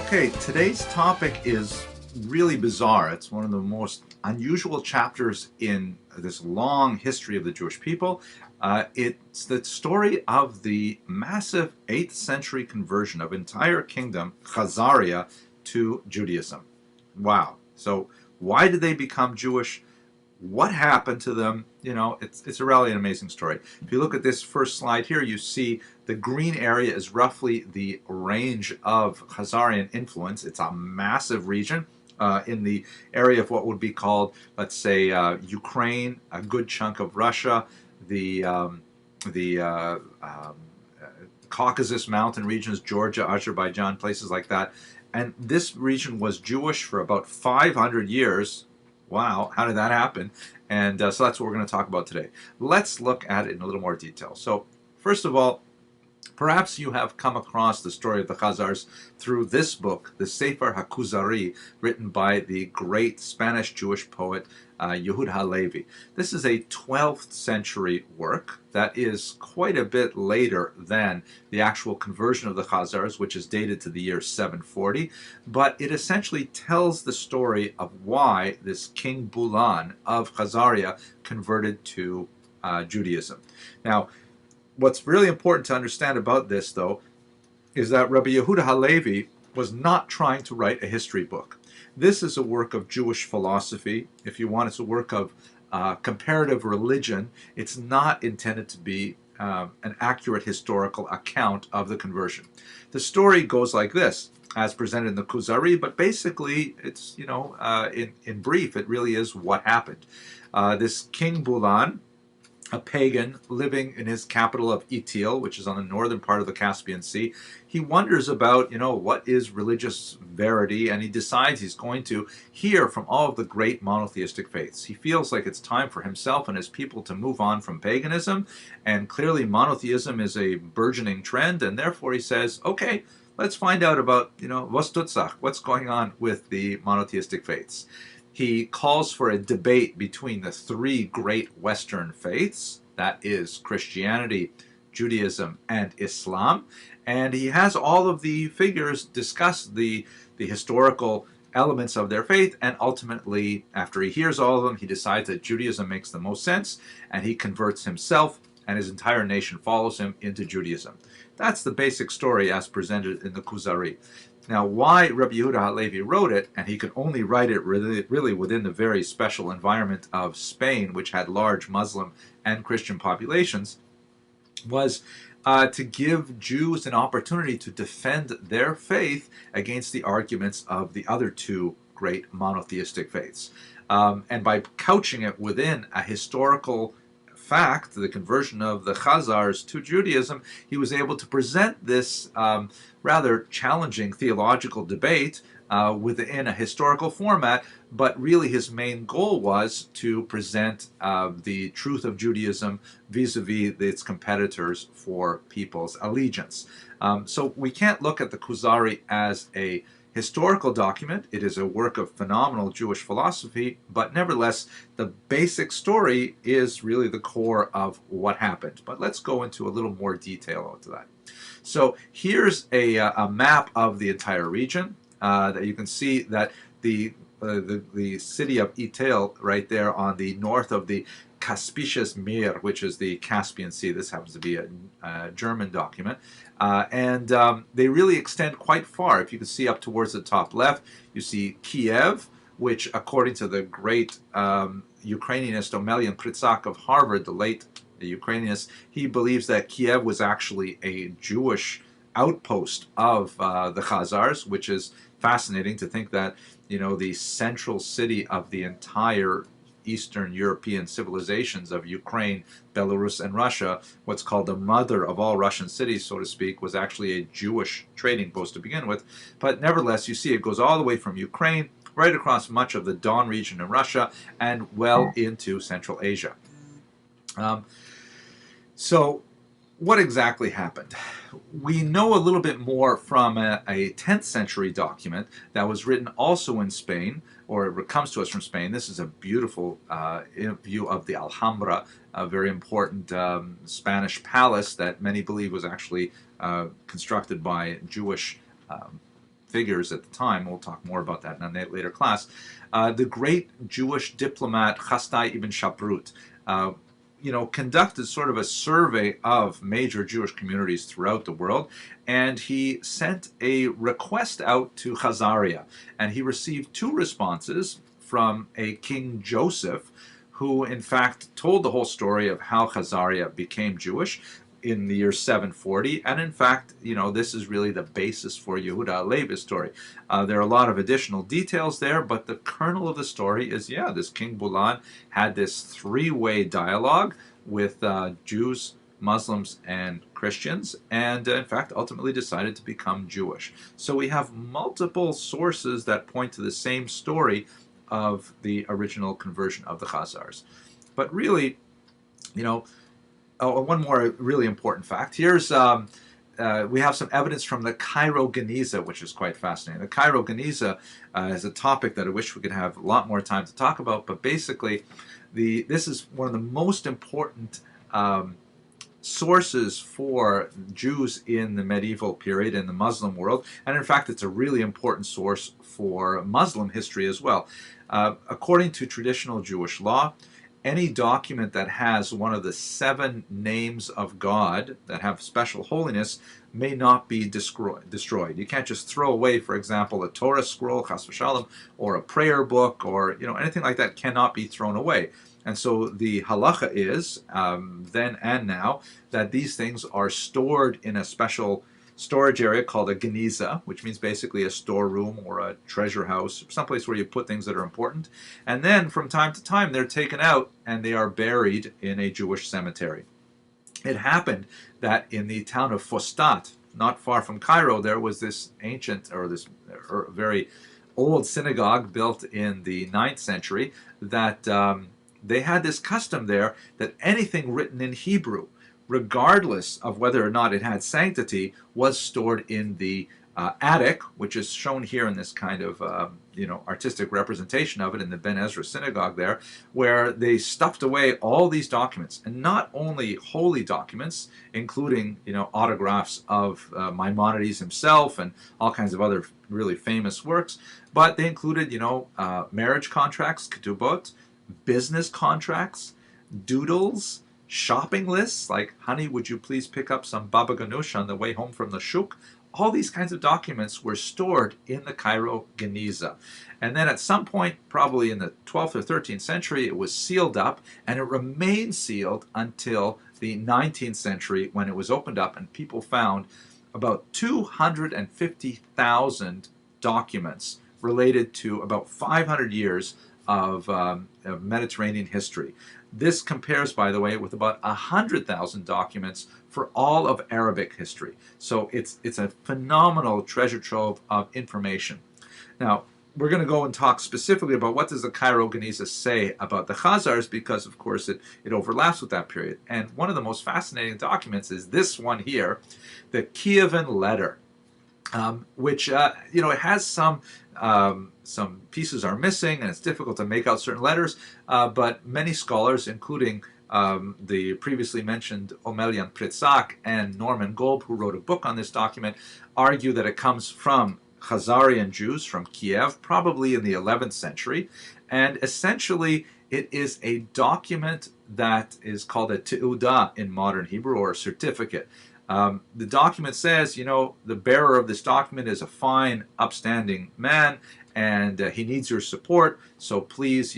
Okay, today's topic is really bizarre. It's one of the most unusual chapters in this long history of the Jewish people. It's the story of the massive 8th century conversion of entire kingdom, Khazaria, to Judaism. Wow. So why did they become Jewish? What happened to them? You know, it's a really an amazing story. If you look at this first slide here, you see the green area is roughly the range of Khazarian influence. It's a massive region in the area of what would be called, let's say, Ukraine, a good chunk of Russia, the Caucasus mountain regions, Georgia, Azerbaijan, places like that. And this region was Jewish for about 500 years. Wow, how did that happen? And so that's what we're going to talk about today. Let's look at it in a little more detail. So first of all, perhaps you have come across the story of the Khazars through this book, the Sefer HaKuzari, written by the great Spanish Jewish poet Yehuda Halevi. This is a 12th century work that is quite a bit later than the actual conversion of the Khazars, which is dated to the year 740, but it essentially tells the story of why this King Bulan of Khazaria converted to Judaism. Now, what's really important to understand about this, though, is that Rabbi Yehuda Halevi was not trying to write a history book. This is a work of Jewish philosophy. If you want, it's a work of comparative religion. It's not intended to be an accurate historical account of the conversion. The story goes like this, as presented in the Kuzari, but basically, it's, you know, in brief, it really is what happened. This King Bulan, a pagan living in his capital of Itil, which is on the northern part of the Caspian Sea, he wonders about, you know, what is religious verity, and he decides he's going to hear from all of the great monotheistic faiths. He feels like it's time for himself and his people to move on from paganism, and clearly monotheism is a burgeoning trend, and therefore he says, okay, let's find out about, you know, what's going on with the monotheistic faiths. He calls for a debate between the three great Western faiths, that is Christianity, Judaism, and Islam, and he has all of the figures discuss the historical elements of their faith, and ultimately, after he hears all of them, he decides that Judaism makes the most sense, and he converts himself, and his entire nation follows him into Judaism. That's the basic story as presented in the Kuzari. Now, why Rabbi Yehuda Halevi wrote it, and he could only write it really within the very special environment of Spain, which had large Muslim and Christian populations, was to give Jews an opportunity to defend their faith against the arguments of the other two great monotheistic faiths. And by couching it within a historical fact, the conversion of the Khazars to Judaism, he was able to present this rather challenging theological debate within a historical format, but really his main goal was to present the truth of Judaism vis-a-vis its competitors for people's allegiance. So we can't look at the Kuzari as a historical document. It is a work of phenomenal Jewish philosophy, but nevertheless, the basic story is really the core of what happened. But let's go into a little more detail into that. So here's a map of the entire region that you can see that the city of Itil right there on the north of the Kaspisches Meer, which is the Caspian Sea. This happens to be a German document. And they really extend quite far. If you can see up towards the top left, you see Kiev, which according to the great Ukrainianist Omelian Pritsak of Harvard, the late Ukrainianist, he believes that Kiev was actually a Jewish outpost of the Khazars, which is fascinating to think that, you know, the central city of the entire Eastern European civilizations of Ukraine, Belarus, and Russia, what's called the mother of all Russian cities, so to speak, was actually a Jewish trading post to begin with. But nevertheless, you see it goes all the way from Ukraine, right across much of the Don region in Russia, and well into Central Asia. So what exactly happened? We know a little bit more from a 10th century document that was written also in Spain, or it comes to us from Spain. This is a beautiful view of the Alhambra, a very important Spanish palace that many believe was actually constructed by Jewish figures at the time. We'll talk more about that in a later class. The great Jewish diplomat Chastai ibn Shaprut, conducted sort of a survey of major Jewish communities throughout the world, and he sent a request out to Khazaria, and he received 2 responses from a King Joseph, who in fact told the whole story of how Khazaria became Jewish in the year 740, and in fact, this is really the basis for Yehuda Halevi's story. There are a lot of additional details there, but the kernel of the story is, this King Bulan had this 3-way dialogue with Jews, Muslims, and Christians, and in fact ultimately decided to become Jewish. So we have multiple sources that point to the same story of the original conversion of the Khazars. But really, one more really important fact. Here's we have some evidence from the Cairo Geniza, which is quite fascinating. The Cairo Geniza is a topic that I wish we could have a lot more time to talk about, but basically this is one of the most important sources for Jews in the medieval period in the Muslim world, and in fact it's a really important source for Muslim history as well. According to traditional Jewish law, any document that has one of the 7 names of God that have special holiness may not be destroyed. You can't just throw away, for example, a Torah scroll, chas v'shalom, or a prayer book, or anything like that cannot be thrown away. And so the halacha is, then and now, that these things are stored in a special storage area called a geniza, which means basically a storeroom or a treasure house, someplace where you put things that are important. And then from time to time they're taken out and they are buried in a Jewish cemetery. It happened that in the town of Fostat, not far from Cairo, there was this ancient, or this very old synagogue built in the 9th century that they had this custom there that anything written in Hebrew, regardless of whether or not it had sanctity, was stored in the attic, which is shown here in this kind of artistic representation of it in the Ben Ezra synagogue there, where they stuffed away all these documents, and not only holy documents, including autographs of Maimonides himself and all kinds of other really famous works, but they included marriage contracts, ketubot, business contracts, doodles, shopping lists, like, honey, would you please pick up some baba ganoush on the way home from the shuk? All these kinds of documents were stored in the Cairo Geniza. And then at some point, probably in the 12th or 13th century, it was sealed up, and it remained sealed until the 19th century, when it was opened up and people found about 250,000 documents related to about 500 years of Mediterranean history. This compares, by the way, with about 100,000 documents for all of Arabic history. So it's a phenomenal treasure trove of information. Now, we're going to go and talk specifically about what does the Cairo Geniza say about the Khazars, because, of course, it overlaps with that period. And one of the most fascinating documents is this one here, the Kievan letter, which, it has some pieces are missing, and it's difficult to make out certain letters, but many scholars, including the previously mentioned Omelian Pritzak and Norman Golb, who wrote a book on this document, argue that it comes from Khazarian Jews from Kiev, probably in the 11th century, and essentially it is a document that is called a te'udah in modern Hebrew, or a certificate. The document says, the bearer of this document is a fine, upstanding man, and he needs your support, so please,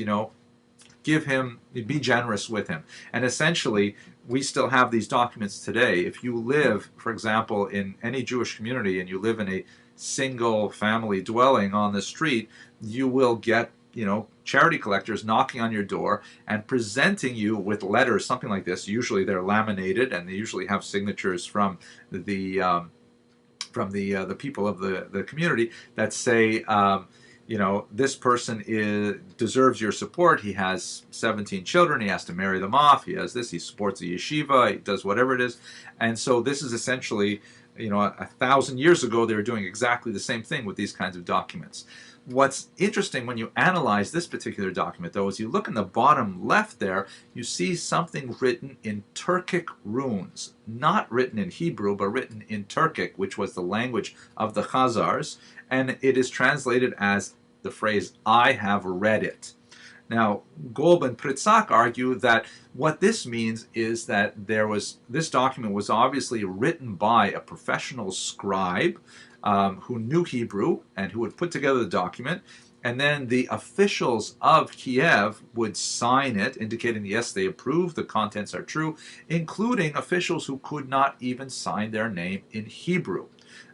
give him, be generous with him. And essentially, we still have these documents today. If you live, for example, in any Jewish community, and you live in a single family dwelling on the street, you will get charity collectors knocking on your door and presenting you with letters, something like this. Usually they're laminated, and they usually have signatures from the people of the community that say, this person deserves your support. He has 17 children. He has to marry them off. He has this. He supports a yeshiva. He does whatever it is. And so this is essentially, 1,000 years ago, they were doing exactly the same thing with these kinds of documents. What's interesting when you analyze this particular document, though, is you look in the bottom left there, you see something written in Turkic runes. Not written in Hebrew, but written in Turkic, which was the language of the Khazars. and it is translated as the phrase, I have read it. Now, Jobe and Pritzak argue that what this means is that this document was obviously written by a professional scribe who knew Hebrew and who would put together the document, and then the officials of Kiev would sign it, indicating, yes, they approve, the contents are true, including officials who could not even sign their name in Hebrew.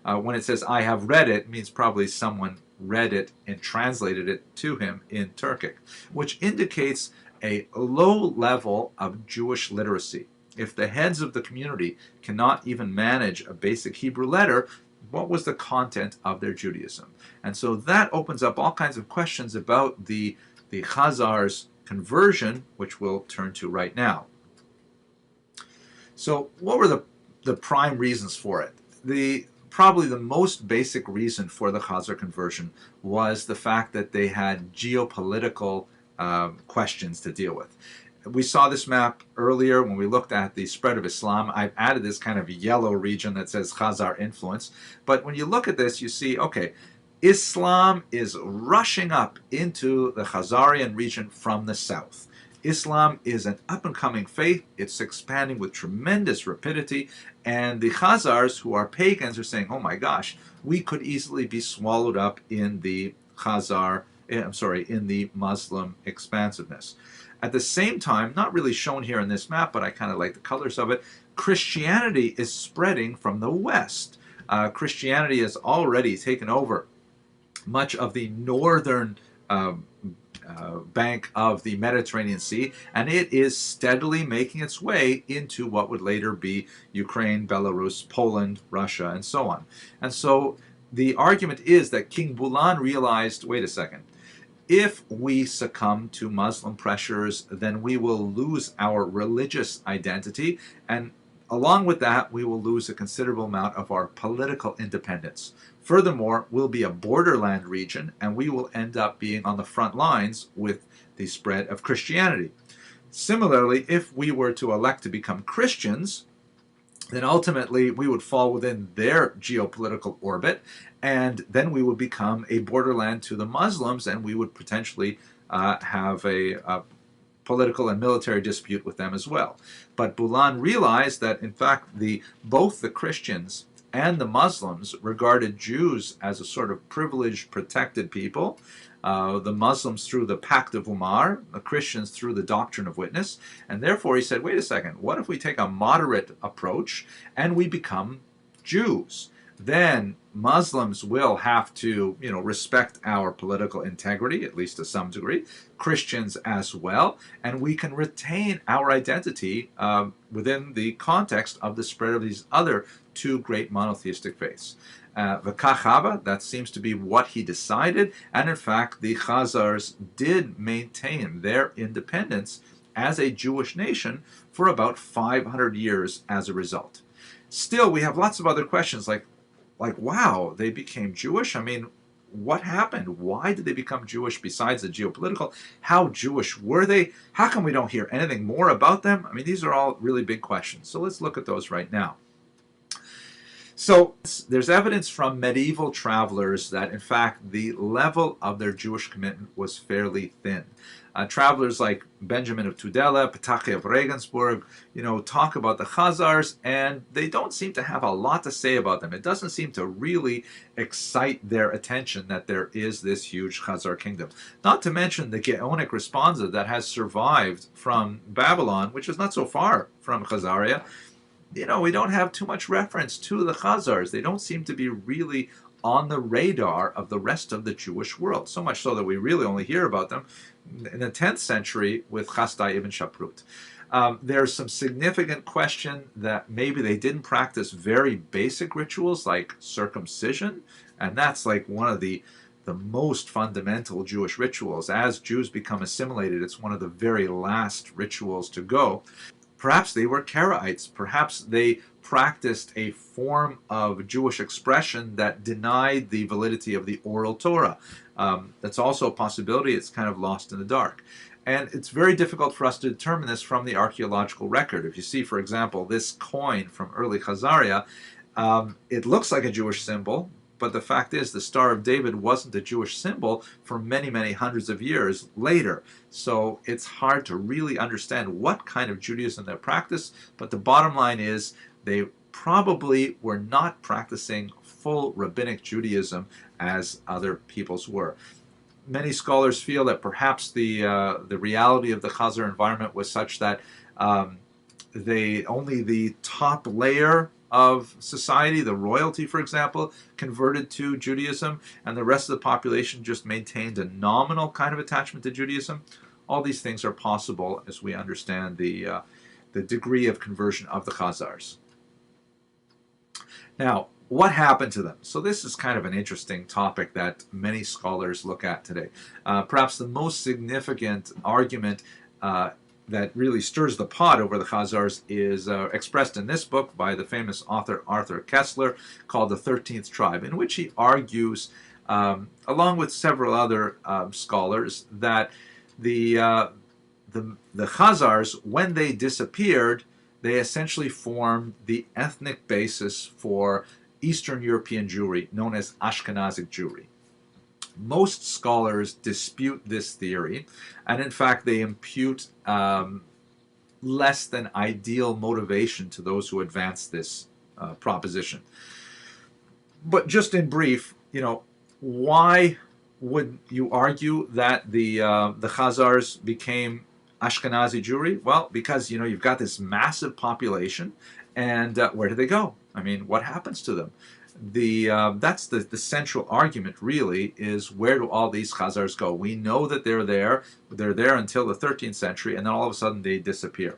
When it says, I have read it, it means probably someone read it and translated it to him in Turkic, which indicates a low level of Jewish literacy. If the heads of the community cannot even manage a basic Hebrew letter, what was the content of their Judaism? And so that opens up all kinds of questions about the Khazars' conversion, which we'll turn to right now. So what were the prime reasons for it? Probably the most basic reason for the Khazar conversion was the fact that they had geopolitical questions to deal with. We saw this map earlier when we looked at the spread of Islam. I've added this kind of yellow region that says Khazar influence. But when you look at this, you see, okay, Islam is rushing up into the Khazarian region from the south. Islam is an up-and-coming faith. It's expanding with tremendous rapidity. And the Khazars, who are pagans, are saying, oh my gosh, we could easily be swallowed up in the in the Muslim expansiveness. At the same time, not really shown here in this map, but I kind of like the colors of it, Christianity is spreading from the west. Christianity has already taken over much of the northern bank of the Mediterranean Sea, and it is steadily making its way into what would later be Ukraine, Belarus, Poland, Russia, and so on. And so the argument is that King Bulan realized, wait a second, if we succumb to Muslim pressures, then we will lose our religious identity, and along with that, we will lose a considerable amount of our political independence. Furthermore, we'll be a borderland region, and we will end up being on the front lines with the spread of Christianity. Similarly, if we were to elect to become Christians, then ultimately we would fall within their geopolitical orbit, and then we would become a borderland to the Muslims, and we would potentially have a political and military dispute with them as well. But Bulan realized that, in fact, both the Christians and the Muslims regarded Jews as a sort of privileged, protected people. The Muslims through the Pact of Umar, the Christians through the Doctrine of Witness, and therefore he said, wait a second, what if we take a moderate approach and we become Jews? Then Muslims will have to, respect our political integrity, at least to some degree, Christians as well, and we can retain our identity within the context of the spread of these other two great monotheistic faiths. That seems to be what he decided, and in fact the Khazars did maintain their independence as a Jewish nation for about 500 years as a result. Still, we have lots of other questions like, wow, they became Jewish? I mean, what happened? Why did they become Jewish besides the geopolitical? How Jewish were they? How come we don't hear anything more about them? I mean, these are all really big questions. So let's look at those right now. So there's evidence from medieval travelers that, in fact, the level of their Jewish commitment was fairly thin. Travelers like Benjamin of Tudela, Petache of Regensburg, talk about the Khazars, and they don't seem to have a lot to say about them. It doesn't seem to really excite their attention that there is this huge Khazar kingdom. Not to mention the Geonic responsa that has survived from Babylon, which is not so far from Khazaria. We don't have too much reference to the Khazars. They don't seem to be really on the radar of the rest of the Jewish world, so much so that we really only hear about them in the 10th century with Chasdai ibn Shaprut. There's some significant question that maybe they didn't practice very basic rituals like circumcision, and that's like one of the most fundamental Jewish rituals. As Jews become assimilated, it's one of the very last rituals to go. Perhaps they were Karaites. Perhaps they practiced a form of Jewish expression that denied the validity of the oral Torah. That's also a possibility. It's kind of lost in the dark. And it's very difficult for us to determine this from the archaeological record. If you see, for example, this coin from early Khazaria, it looks like a Jewish symbol, But the fact is, the Star of David wasn't a Jewish symbol for many, many hundreds of years later. So it's hard to really understand what kind of Judaism they practiced. But the bottom line is they probably were not practicing full rabbinic Judaism as other peoples were. Many scholars feel that perhaps the reality of the Khazar environment was such that only the top layer of society, the royalty, for example, converted to Judaism, and the rest of the population just maintained a nominal kind of attachment to Judaism. All these things are possible as we understand the degree of conversion of the Khazars. Now, what happened to them? So this is kind of an interesting topic that many scholars look at today. Perhaps the most significant argument that really stirs the pot over the Khazars is expressed in this book by the famous author Arthur Koestler, called The 13th Tribe, in which he argues, along with several other scholars, that the Khazars, when they disappeared, they essentially formed the ethnic basis for Eastern European Jewry, known as Ashkenazic Jewry. Most scholars dispute this theory, and in fact they impute less than ideal motivation to those who advance this proposition. But just in brief, why would you argue that the Khazars became Ashkenazi Jewry? Well, because you've got this massive population, and where do they go? I mean, what happens to them? That's the central argument, really, is where do all these Khazars go? We know that they're there until the 13th century, and then all of a sudden they disappear.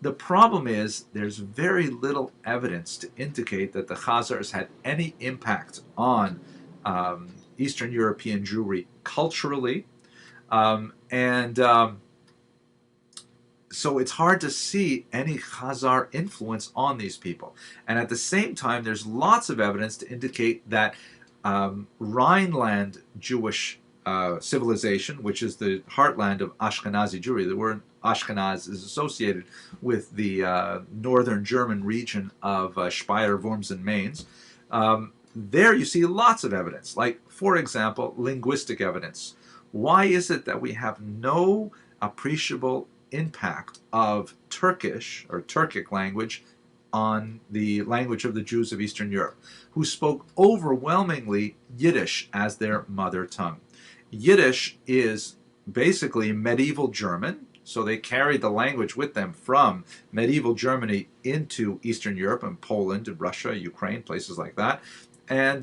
The problem is there's very little evidence to indicate that the Khazars had any impact on Eastern European Jewry culturally, so it's hard to see any Khazar influence on these people. And at the same time, there's lots of evidence to indicate that Rhineland Jewish civilization, which is the heartland of Ashkenazi Jewry, the word Ashkenaz is associated with the northern German region of Speyer, Worms, and Mainz. There you see lots of evidence, like, for example, linguistic evidence. Why is it that we have no appreciable impact of Turkish or Turkic language on the language of the Jews of Eastern Europe, who spoke overwhelmingly Yiddish as their mother tongue? Yiddish is basically medieval German, so they carried the language with them from medieval Germany into Eastern Europe and Poland and Russia, Ukraine, places like that. And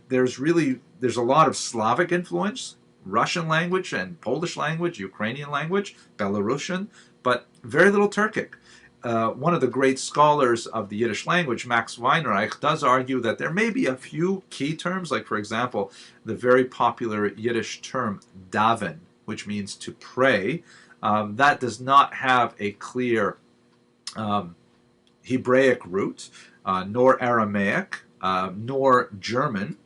there's a lot of Slavic influence, Russian language and Polish language, Ukrainian language, Belarusian, but very little Turkic. One of the great scholars of the Yiddish language, Max Weinreich, does argue that there may be a few key terms, like, for example, the very popular Yiddish term daven, which means to pray. That does not have a clear Hebraic root, nor Aramaic, nor German.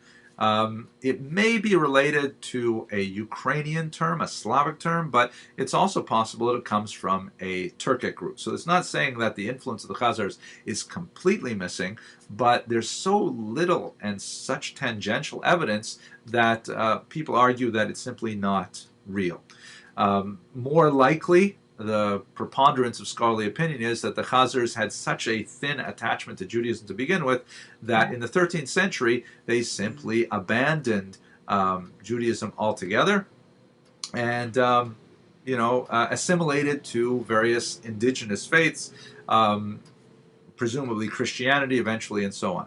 It may be related to a Ukrainian term, a Slavic term, but it's also possible that it comes from a Turkic root. So it's not saying that the influence of the Khazars is completely missing, but there's so little and such tangential evidence that people argue that it's simply not real. More likely, the preponderance of scholarly opinion is that the Khazars had such a thin attachment to Judaism to begin with that in the 13th century they simply abandoned Judaism altogether and assimilated to various indigenous faiths, presumably Christianity eventually, and so on.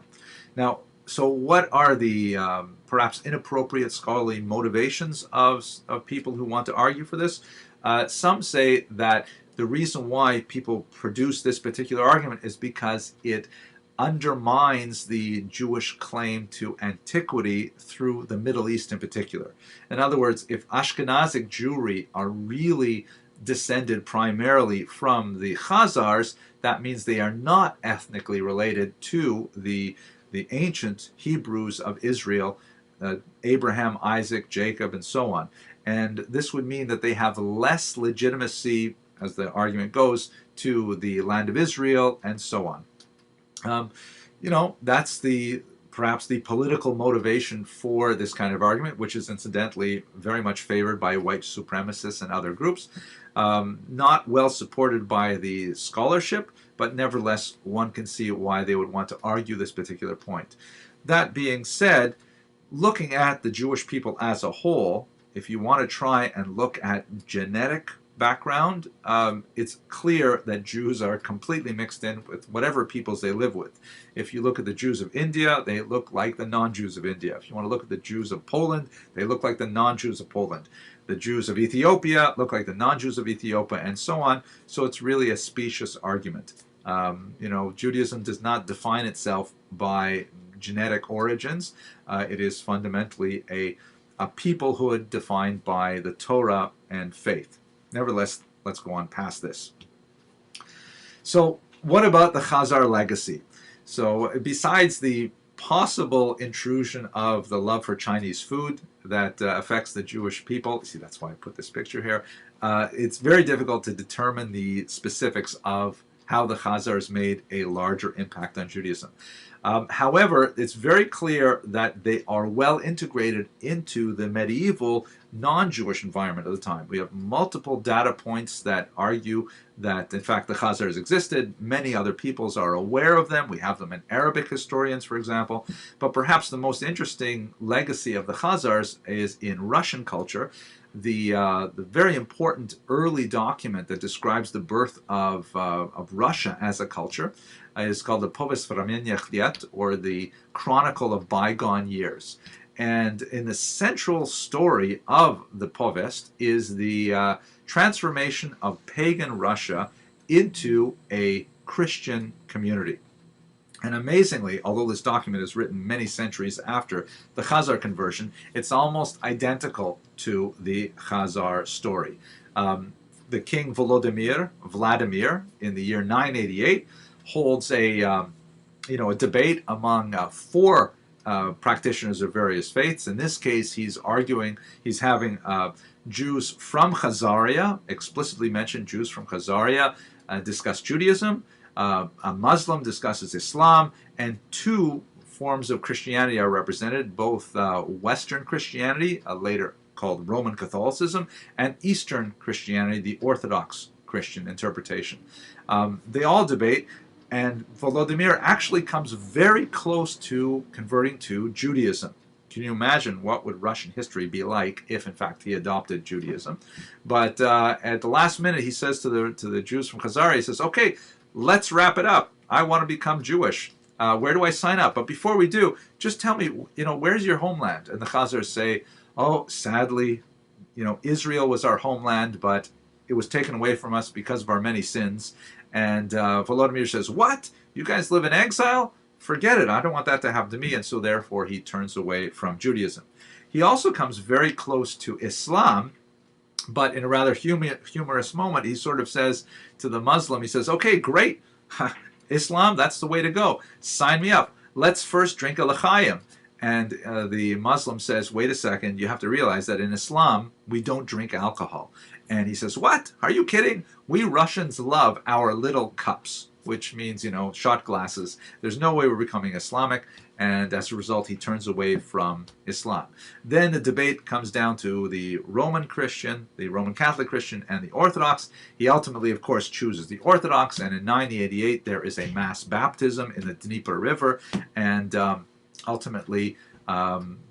Now, so what are the perhaps inappropriate scholarly motivations of people who want to argue for this? Some say that the reason why people produce this particular argument is because it undermines the Jewish claim to antiquity through the Middle East in particular. In other words, if Ashkenazic Jewry are really descended primarily from the Khazars, that means they are not ethnically related to the ancient Hebrews of Israel, Abraham, Isaac, Jacob, and so on. And this would mean that they have less legitimacy, as the argument goes, to the land of Israel, and so on. That's the perhaps the political motivation for this kind of argument, which is incidentally very much favored by white supremacists and other groups. Not well supported by the scholarship, but nevertheless, one can see why they would want to argue this particular point. That being said, looking at the Jewish people as a whole, if you want to try and look at genetic background, it's clear that Jews are completely mixed in with whatever peoples they live with. If you look at the Jews of India, they look like the non-Jews of India. If you want to look at the Jews of Poland, they look like the non-Jews of Poland. The Jews of Ethiopia look like the non-Jews of Ethiopia, and so on. So it's really a specious argument. Judaism does not define itself by genetic origins. It is fundamentally a peoplehood defined by the Torah and faith. Nevertheless, let's go on past this. So what about the Khazar legacy? So besides the possible intrusion of the love for Chinese food that affects the Jewish people, see, that's why I put this picture here, it's very difficult to determine the specifics of how the Khazars made a larger impact on Judaism. However, it's very clear that they are well integrated into the medieval non-Jewish environment of the time. We have multiple data points that argue that, in fact, the Khazars existed. Many other peoples are aware of them. We have them in Arabic historians, for example. But perhaps the most interesting legacy of the Khazars is in Russian culture. The very important early document that describes the birth of Russia as a culture is called the Povest Vremeniach Let, or the Chronicle of Bygone Years. And in the central story of the Povest is the transformation of pagan Russia into a Christian community. And amazingly, although this document is written many centuries after the Khazar conversion, it's almost identical to the Khazar story. The king Vladimir, in the year 988, holds a debate among four practitioners of various faiths. In this case, he's having Jews from Khazaria, explicitly mentioned Jews from Khazaria, discuss Judaism. A Muslim discusses Islam, and two forms of Christianity are represented, both Western Christianity, later called Roman Catholicism, and Eastern Christianity, the Orthodox Christian interpretation. They all debate, and Volodymyr actually comes very close to converting to Judaism. Can you imagine what would Russian history be like if, in fact, he adopted Judaism? But at the last minute, he says to the Jews from Khazaria, he says, "Okay, let's wrap it up. I want to become Jewish. Where do I sign up? But before we do, just tell me, where's your homeland?" And the Khazars say, "Oh, sadly, Israel was our homeland, but it was taken away from us because of our many sins." And Volodymyr says, "What? You guys live in exile? Forget it. I don't want that to happen to me." And so therefore he turns away from Judaism. He also comes very close to Islam, but in a rather humorous moment, he sort of says to the Muslim, he says, "Okay, great. Islam, that's the way to go. Sign me up. Let's first drink a l'chaim." And the Muslim says, "Wait a second, you have to realize that in Islam, we don't drink alcohol." And he says, "What? Are you kidding? We Russians love our little cups," which means, shot glasses. There's no way we're becoming Islamic, and as a result, he turns away from Islam. Then the debate comes down to the Roman Christian, the Roman Catholic Christian, and the Orthodox. He ultimately, of course, chooses the Orthodox, and in 988, there is a mass baptism in the Dnieper River, and ultimately,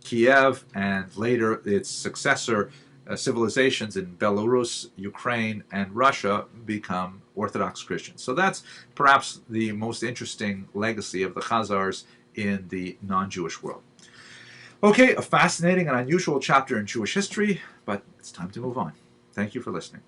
Kiev and later its successor civilizations in Belarus, Ukraine, and Russia become Orthodox Christians. So that's perhaps the most interesting legacy of the Khazars in the non-Jewish world. Okay, a fascinating and unusual chapter in Jewish history, but it's time to move on. Thank you for listening.